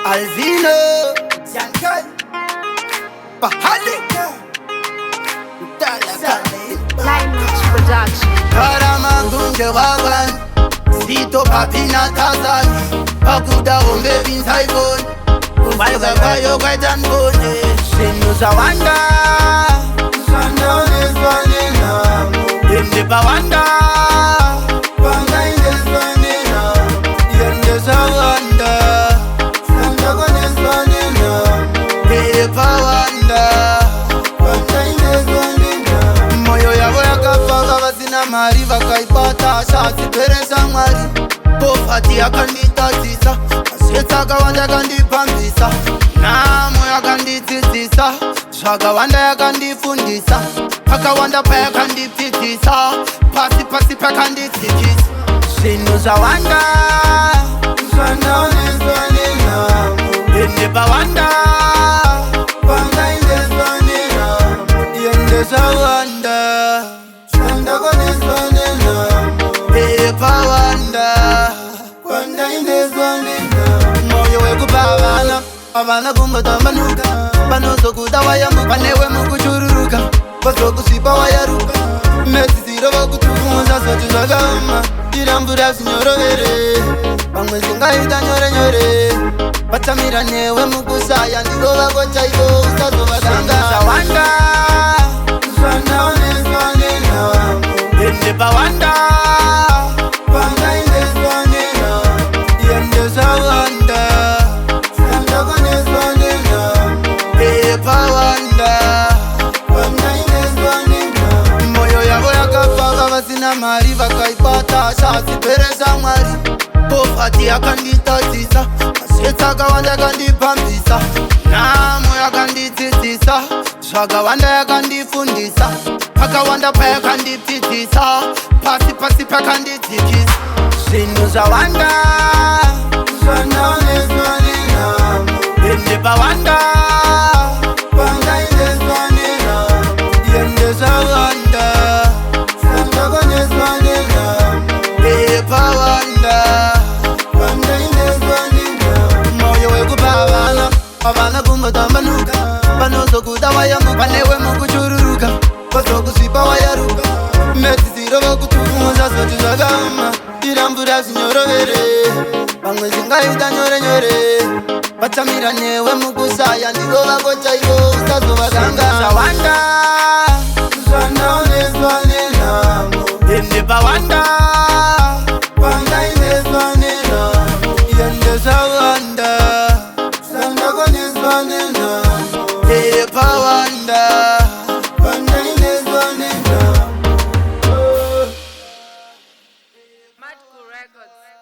Alvino Zankan Bahali Lineage Production. Karamangunje wawan Sito papina tazan Pakuda ombe pinsaibon Kubaga bayo kwetan bone Sinusa wanda Sanda uneswane namu Yende bawanda Panga indeswane namu Yende sawanda Sanda uneswane namu Yende bawanda Panga indeswane namu Moyo yabo yakapaka vasina mari vakaipata Shatiperesa mwari Pofati yakanditadzisa Setsakawanda yakandipambisa Namo yakandidzidzisa Zvakawanda yakandifundisa Pakawanda payakandipfidzisa Pasi pakandidzikisa Zvinhu zvawanda Zvandaoneswa nenhamo Ende pawanda Pangaindeswa nenhamo Ende zvawanda Zvandakoneswa nenhamo Pawanda Pangaindeswa nenhamo Moyo wekupavana Pavana kumbotambanuka Panozokuda wayamuka Panewe mukuchururuka Pazokusvipa wayaruka Medzisiro vakutufunza Zoti zvakaoma Irambura zvinyorovere Pamwe zingaita nyore nyore Vatamira newe mukusaya Ndiro vako chaivo usazovakanga Zvawanda Zvandaoneswa nenhamo Ende pawanda Pangaindeswa nenhamo Ende zvawanda Zvandakoneswa nenhamo Pawanda Pangaindeswa nenhamo Moyo yavo yakapaka vasina mari vakaipata Shatiperesa mwari Pofati yakanditadzisa Setsakawanda yakandipambisa Namo yakandidzidzisa Zvakawanda yakandifundisa Pakawanda payakandipfidzisa Pasi pakandidzikisa Zvinhu zvawanda Zvandaoneswa nenhamo Ende pawanda Pangaindeswa nenhamo Ende zvawanda Zvandakoneswa nenhamo Pawanda Pangaindeswa nenhamo Moyo wekupavana Pavana kumbotambanuka Panozokuda wayamuka Panewe mukuchururuka Pazokusvipa wayaruka Medzisiro vakutufunza Zoti zvakaoma Irambura zvinyorovere Pamwe zingaita nyore nyore Vatamira newe mukusaya Ndiro vako chaivo usazovakanga Zvawanda Zvandaoneswa nenhamo Ende pawanda Pangaindeswa nenhamo Ende zvawanda Zvandakoneswa nenhamo Pawanda Pangaindeswa nenhamo Magical Records.